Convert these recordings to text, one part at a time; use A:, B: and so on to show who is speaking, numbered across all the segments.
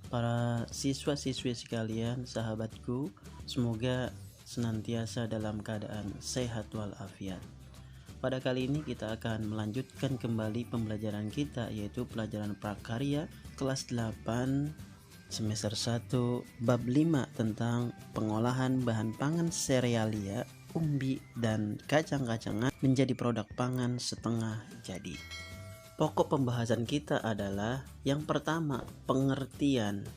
A: para siswa-siswi sekalian, sahabatku, semoga senantiasa dalam keadaan sehat walafiat. Pada kali ini kita akan melanjutkan kembali pembelajaran kita, yaitu pelajaran prakarya kelas 8 semester 1 bab 5 tentang pengolahan bahan pangan serealia, umbi dan kacang-kacangan menjadi produk pangan setengah jadi. Pokok pembahasan kita adalah yang pertama, pengertian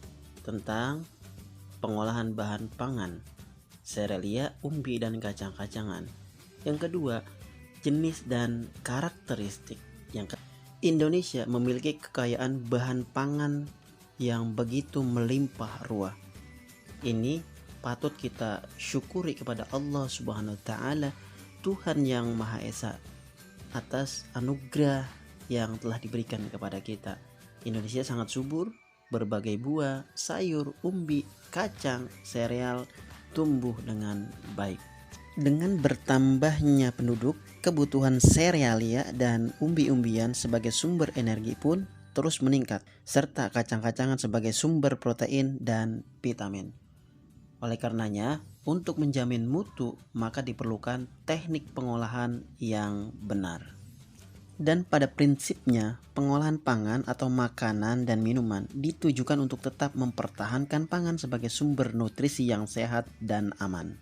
A: tentang pengolahan bahan pangan serealia, umbi dan kacang-kacangan. Yang kedua, jenis dan karakteristik. Indonesia memiliki kekayaan bahan pangan yang begitu melimpah ruah. Ini patut kita syukuri kepada Allah Subhanahu wa taala, Tuhan yang Maha Esa, atas anugerah yang telah diberikan kepada kita. Indonesia sangat subur, berbagai buah, sayur, umbi, kacang, sereal tumbuh dengan baik. Dengan bertambahnya penduduk, kebutuhan serealia dan umbi-umbian sebagai sumber energi pun terus meningkat, serta kacang-kacangan sebagai sumber protein dan vitamin. Oleh karenanya, untuk menjamin mutu, maka diperlukan teknik pengolahan yang benar. Dan pada prinsipnya, pengolahan pangan atau makanan dan minuman ditujukan untuk tetap mempertahankan pangan sebagai sumber nutrisi yang sehat dan aman.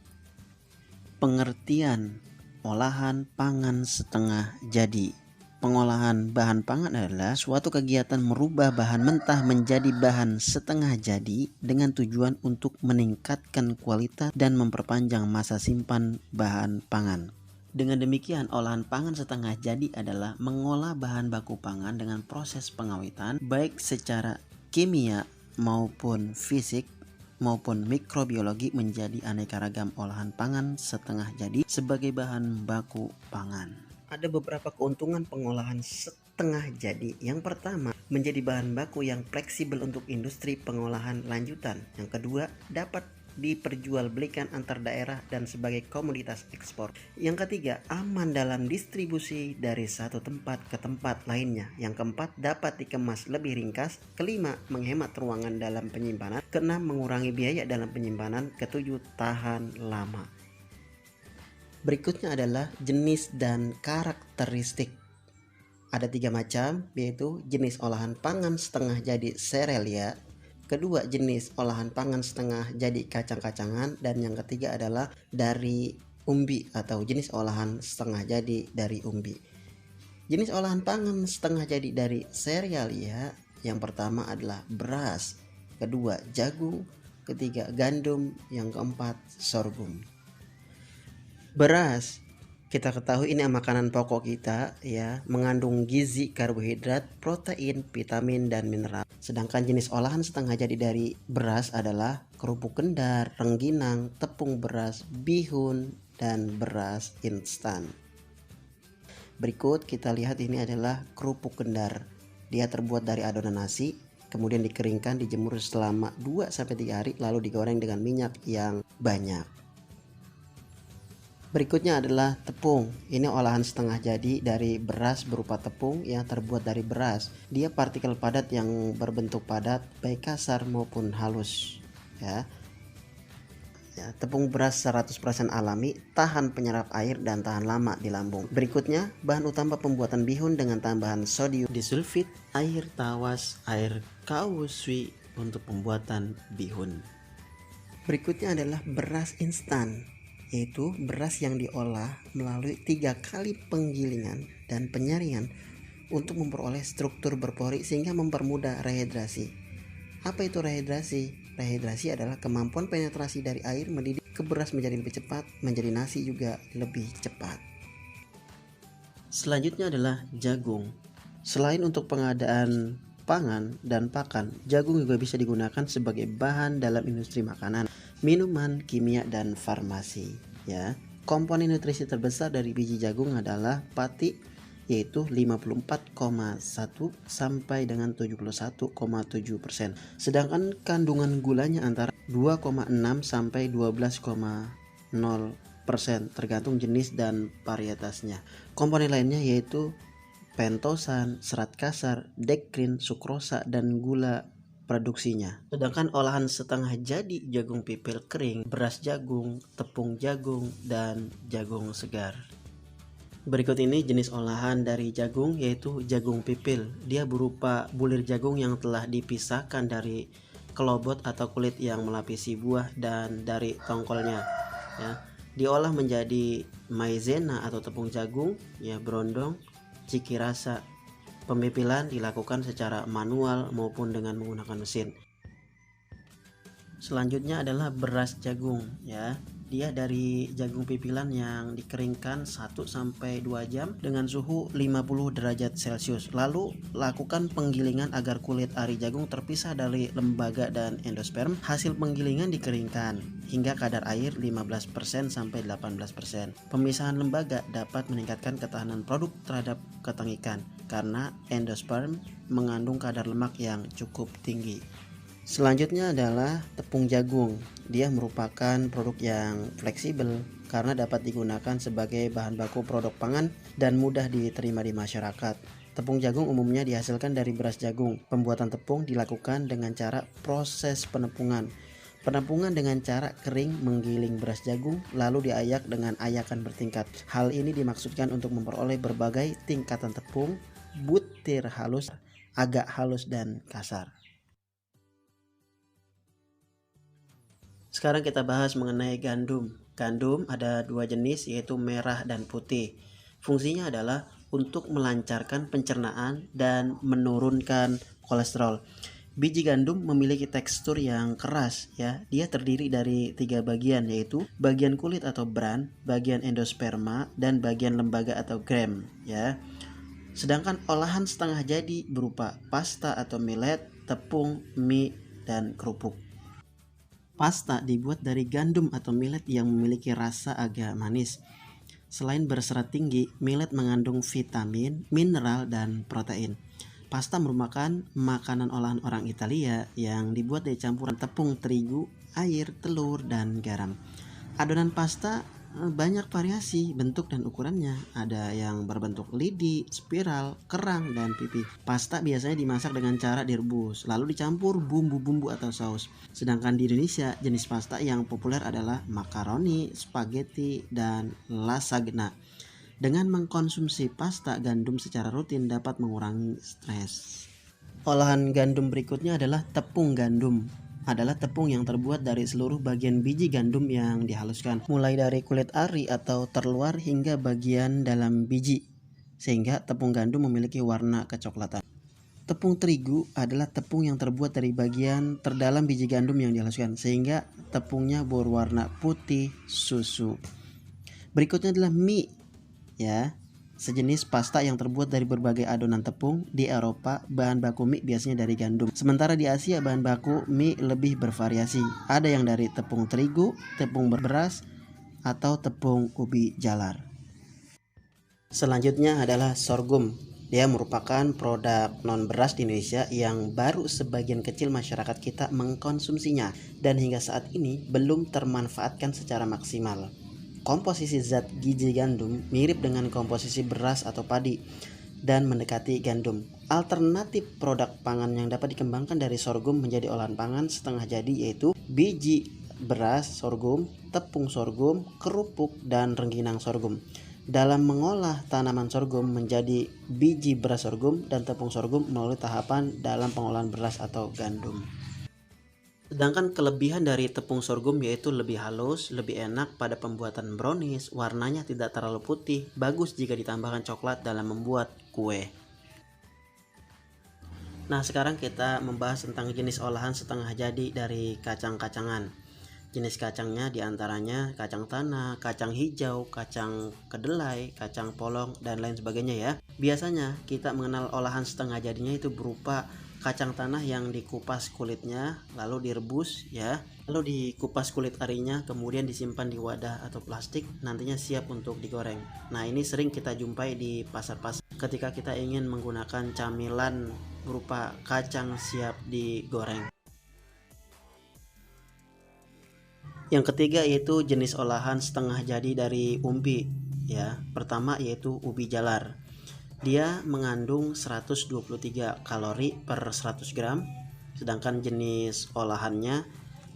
A: Pengertian olahan pangan setengah jadi. Pengolahan bahan pangan adalah suatu kegiatan merubah bahan mentah menjadi bahan setengah jadi dengan tujuan untuk meningkatkan kualitas dan memperpanjang masa simpan bahan pangan. Dengan demikian, olahan pangan setengah jadi adalah mengolah bahan baku pangan dengan proses pengawetan baik secara kimia maupun fisik maupun mikrobiologi menjadi aneka ragam olahan pangan setengah jadi sebagai bahan baku pangan. Ada beberapa keuntungan pengolahan setengah jadi. Yang pertama, menjadi bahan baku yang fleksibel untuk industri pengolahan lanjutan. Yang kedua, dapat diperjualbelikan antar daerah dan sebagai komoditas ekspor. Yang ketiga, aman dalam distribusi dari satu tempat ke tempat lainnya. Yang keempat, dapat dikemas lebih ringkas. Kelima, menghemat ruangan dalam penyimpanan. Keenam, mengurangi biaya dalam penyimpanan. Ketujuh, tahan lama. Berikutnya adalah jenis dan karakteristik. Ada 3 macam, yaitu jenis olahan pangan setengah jadi serealia, kedua jenis olahan pangan setengah jadi kacang-kacangan, dan yang ketiga adalah dari umbi atau jenis olahan setengah jadi dari umbi. Jenis olahan pangan setengah jadi dari serealia yang pertama adalah beras, kedua jagung, ketiga gandum, yang keempat sorghum. Beras, kita ketahui ini makanan pokok kita ya, mengandung gizi, karbohidrat, protein, vitamin dan mineral. Sedangkan jenis olahan setengah jadi dari beras adalah kerupuk kendar, rengginang, tepung beras, bihun dan beras instan. Berikut kita lihat, ini adalah kerupuk kendar. Dia terbuat dari adonan nasi, kemudian dikeringkan, dijemur selama 2-3 hari lalu digoreng dengan minyak yang banyak. Berikutnya adalah tepung. Ini olahan setengah jadi dari beras berupa tepung yang terbuat dari beras. Dia partikel padat yang berbentuk padat, baik kasar maupun halus. Ya, tepung beras 100% alami, tahan penyerap air dan tahan lama di lambung. Berikutnya, bahan utama pembuatan bihun dengan tambahan sodium disulfit, air tawas, air kausui untuk pembuatan bihun. Berikutnya adalah beras instan, yaitu beras yang diolah melalui 3 kali penggilingan dan penyaringan untuk memperoleh struktur berpori sehingga mempermudah rehidrasi. Apa itu rehidrasi? Rehidrasi adalah kemampuan penetrasi dari air mendidih ke beras menjadi lebih cepat, menjadi nasi juga lebih cepat. Selanjutnya adalah jagung. Selain untuk pengadaan pangan dan pakan, jagung juga bisa digunakan sebagai bahan dalam industri makanan, minuman, kimia dan farmasi. Ya, komponen nutrisi terbesar dari biji jagung adalah pati, yaitu 54,1 sampai dengan 71,7%. Sedangkan kandungan gulanya antara 2,6 sampai 12,0% tergantung jenis dan varietasnya. Komponen lainnya yaitu pentosan, serat kasar, dekrin, sukrosa dan gula produksinya. Sedangkan olahan setengah jadi jagung pipil kering, beras jagung, tepung jagung, dan jagung segar. Berikut ini jenis olahan dari jagung, yaitu jagung pipil. Dia berupa bulir jagung yang telah dipisahkan dari kelobot atau kulit yang melapisi buah dan dari tongkolnya, ya. Diolah menjadi maizena atau tepung jagung, ya, berondong, ciki rasa. Pempipilan dilakukan secara manual maupun dengan menggunakan mesin. Selanjutnya adalah beras jagung, ya. Dia dari jagung pipilan yang dikeringkan 1-2 jam dengan suhu 50 derajat Celcius. Lalu lakukan penggilingan agar kulit ari jagung terpisah dari lembaga dan endosperm. Hasil penggilingan dikeringkan hingga kadar air 15% sampai 18%. Pemisahan lembaga dapat meningkatkan ketahanan produk terhadap ketengikan karena endosperm mengandung kadar lemak yang cukup tinggi. Selanjutnya adalah tepung jagung. Dia merupakan produk yang fleksibel karena dapat digunakan sebagai bahan baku produk pangan dan mudah diterima di masyarakat. Tepung jagung umumnya dihasilkan dari beras jagung. Pembuatan tepung dilakukan dengan cara proses penepungan. Penepungan dengan cara kering menggiling beras jagung lalu diayak dengan ayakan bertingkat. Hal ini dimaksudkan untuk memperoleh berbagai tingkatan tepung, butir halus, agak halus, dan kasar. Sekarang kita bahas mengenai gandum. Gandum ada dua jenis, yaitu merah dan putih. Fungsinya adalah untuk melancarkan pencernaan dan menurunkan kolesterol. Biji gandum memiliki tekstur yang keras, ya. Dia terdiri dari 3 bagian, yaitu bagian kulit atau bran, bagian endosperma, dan bagian lembaga atau gram, ya. Sedangkan olahan setengah jadi berupa pasta atau millet, tepung, mie, dan kerupuk. Pasta dibuat dari gandum atau millet yang memiliki rasa agak manis. Selain berserat tinggi, millet mengandung vitamin, mineral, dan protein. Pasta merupakan makanan olahan orang Italia yang dibuat dari campuran tepung terigu, air, telur, dan garam. Adonan pasta banyak variasi bentuk dan ukurannya. Ada yang berbentuk lidi, spiral, kerang, dan pipi. Pasta biasanya dimasak dengan cara direbus, lalu dicampur bumbu-bumbu atau saus. Sedangkan di Indonesia, jenis pasta yang populer adalah makaroni, spaghetti, dan lasagna. Dengan mengkonsumsi pasta gandum secara rutin dapat mengurangi stres. Olahan gandum berikutnya adalah tepung gandum. Adalah tepung yang terbuat dari seluruh bagian biji gandum yang dihaluskan, mulai dari kulit ari atau terluar hingga bagian dalam biji, sehingga tepung gandum memiliki warna kecoklatan. Tepung terigu adalah tepung yang terbuat dari bagian terdalam biji gandum yang dihaluskan, sehingga tepungnya berwarna putih susu. Berikutnya adalah mie, ya. Sejenis pasta yang terbuat dari berbagai adonan tepung. Di Eropa, bahan baku mie biasanya dari gandum. Sementara di Asia, bahan baku mie lebih bervariasi. Ada yang dari tepung terigu, tepung beras, atau tepung ubi jalar. Selanjutnya adalah sorghum. Dia merupakan produk non-beras di Indonesia yang baru sebagian kecil masyarakat kita mengkonsumsinya dan hingga saat ini belum termanfaatkan secara maksimal. Komposisi zat gizi gandum mirip dengan komposisi beras atau padi dan mendekati gandum. Alternatif produk pangan yang dapat dikembangkan dari sorghum menjadi olahan pangan setengah jadi yaitu biji beras sorghum, tepung sorghum, kerupuk, dan rengginang sorghum. Dalam mengolah tanaman sorghum menjadi biji beras sorghum dan tepung sorghum melalui tahapan dalam pengolahan beras atau gandum. Sedangkan kelebihan dari tepung sorghum yaitu lebih halus, lebih enak pada pembuatan brownies, warnanya tidak terlalu putih, bagus jika ditambahkan coklat dalam membuat kue. Nah, sekarang kita membahas tentang jenis olahan setengah jadi dari kacang-kacangan. Jenis kacangnya diantaranya kacang tanah, kacang hijau, kacang kedelai, kacang polong, dan lain sebagainya, ya. Biasanya kita mengenal olahan setengah jadinya itu berupa kacang tanah yang dikupas kulitnya lalu direbus, ya, lalu dikupas kulit arinya kemudian disimpan di wadah atau plastik, nantinya siap untuk digoreng. Nah, ini sering kita jumpai di pasar-pasar ketika kita ingin menggunakan camilan berupa kacang siap digoreng. Yang ketiga yaitu jenis olahan setengah jadi dari umbi, ya. Pertama yaitu ubi jalar. Dia mengandung 123 kalori per 100 gram, Sedangkan jenis olahannya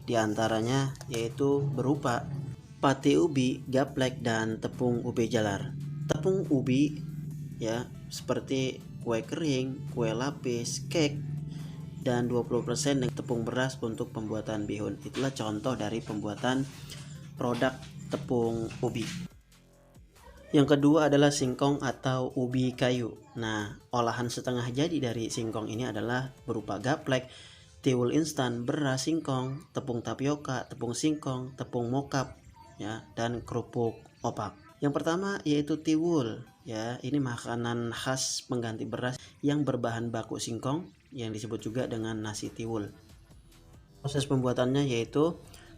A: diantaranya yaitu berupa pate ubi, gaplek, dan tepung ubi jalar. Tepung ubi ya seperti kue kering, kue lapis, cake, dan 20% dengan tepung beras untuk pembuatan bihun. Itulah contoh dari pembuatan produk tepung ubi. Yang kedua adalah singkong atau ubi kayu. Nah, olahan setengah jadi dari singkong ini adalah berupa gaplek, tiwul instan, beras singkong, tepung tapioka, tepung singkong, tepung mokap, ya, dan kerupuk opak. Yang pertama yaitu tiwul, ya. Ini makanan khas pengganti beras yang berbahan baku singkong yang disebut juga dengan nasi tiwul. Proses pembuatannya yaitu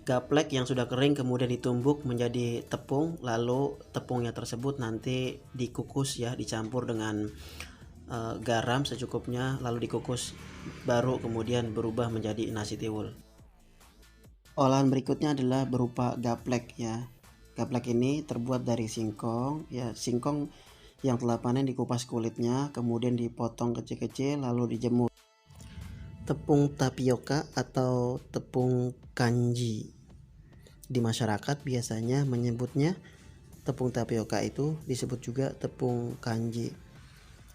A: gaplek yang sudah kering kemudian ditumbuk menjadi tepung, lalu tepungnya tersebut nanti dikukus ya, dicampur dengan garam secukupnya, lalu dikukus, baru kemudian berubah menjadi nasi tiwul. Olahan berikutnya adalah berupa gaplek ya. Gaplek ini terbuat dari singkong ya, singkong yang telah panen dikupas kulitnya, kemudian dipotong kecil-kecil lalu dijemur. Tepung tapioka atau tepung kanji. Di masyarakat biasanya menyebutnya tepung tapioka itu disebut juga tepung kanji.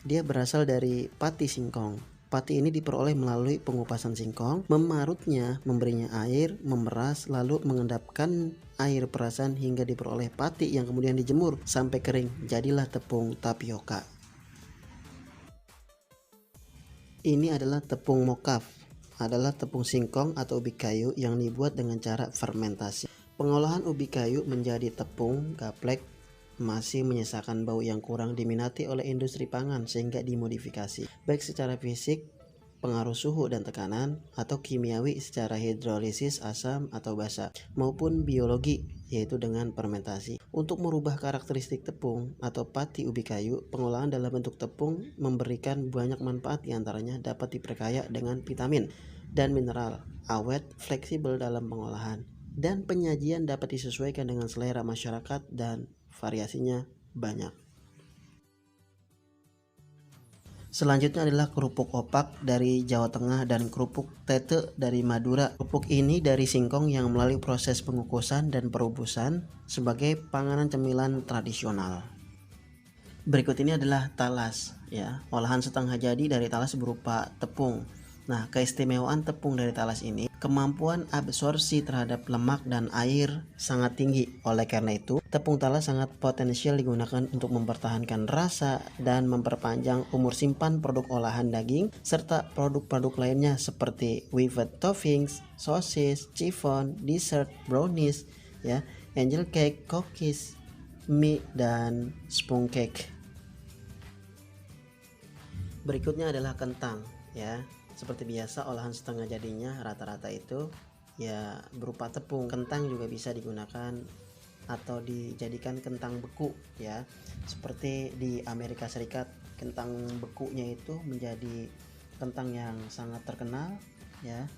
A: Dia berasal dari pati singkong. Pati ini diperoleh melalui pengupasan singkong, memarutnya, memberinya air, memeras, lalu mengendapkan air perasan hingga diperoleh pati yang kemudian dijemur sampai kering. Jadilah tepung tapioka. Ini adalah tepung mokaf, adalah tepung singkong atau ubi kayu yang dibuat dengan cara fermentasi. Pengolahan ubi kayu menjadi tepung gaplek masih menyisakan bau yang kurang diminati oleh industri pangan sehingga dimodifikasi, baik secara fisik, pengaruh suhu dan tekanan, atau kimiawi secara hidrolisis asam atau basa, maupun biologi yaitu dengan fermentasi. Untuk merubah karakteristik tepung atau pati ubi kayu, pengolahan dalam bentuk tepung memberikan banyak manfaat, diantaranya dapat diperkaya dengan vitamin dan mineral, awet, fleksibel dalam pengolahan, dan penyajian dapat disesuaikan dengan selera masyarakat dan variasinya banyak. Selanjutnya adalah kerupuk opak dari Jawa Tengah dan kerupuk tete dari Madura. Kerupuk ini dari singkong yang melalui proses pengukusan dan perebusan sebagai panganan cemilan tradisional. Berikut ini adalah talas ya. Olahan setengah jadi dari talas berupa tepung. Nah, keistimewaan tepung dari talas ini, kemampuan absorpsi terhadap lemak dan air sangat tinggi. Oleh karena itu, tepung talas sangat potensial digunakan untuk mempertahankan rasa dan memperpanjang umur simpan produk olahan daging serta produk-produk lainnya seperti weaved toppings, sosis, chiffon, dessert, brownies, ya, angel cake, cookies, mie, dan sponge cake. Berikutnya adalah kentang, ya. Seperti biasa, olahan setengah jadinya rata-rata itu ya berupa tepung. Kentang juga bisa digunakan atau dijadikan kentang beku ya. Seperti di Amerika Serikat, kentang bekunya itu menjadi kentang yang sangat terkenal ya,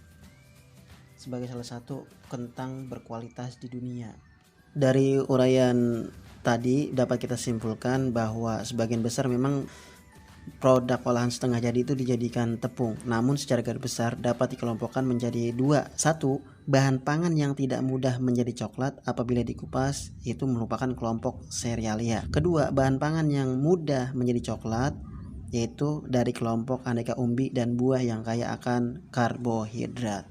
A: sebagai salah satu kentang berkualitas di dunia. Dari uraian tadi dapat kita simpulkan bahwa sebagian besar memang produk olahan setengah jadi itu dijadikan tepung, namun secara garis besar dapat dikelompokkan menjadi dua. Satu, bahan pangan yang tidak mudah menjadi coklat apabila dikupas, itu merupakan kelompok cerealia. Kedua, bahan pangan yang mudah menjadi coklat, yaitu dari kelompok aneka umbi dan buah yang kaya akan karbohidrat.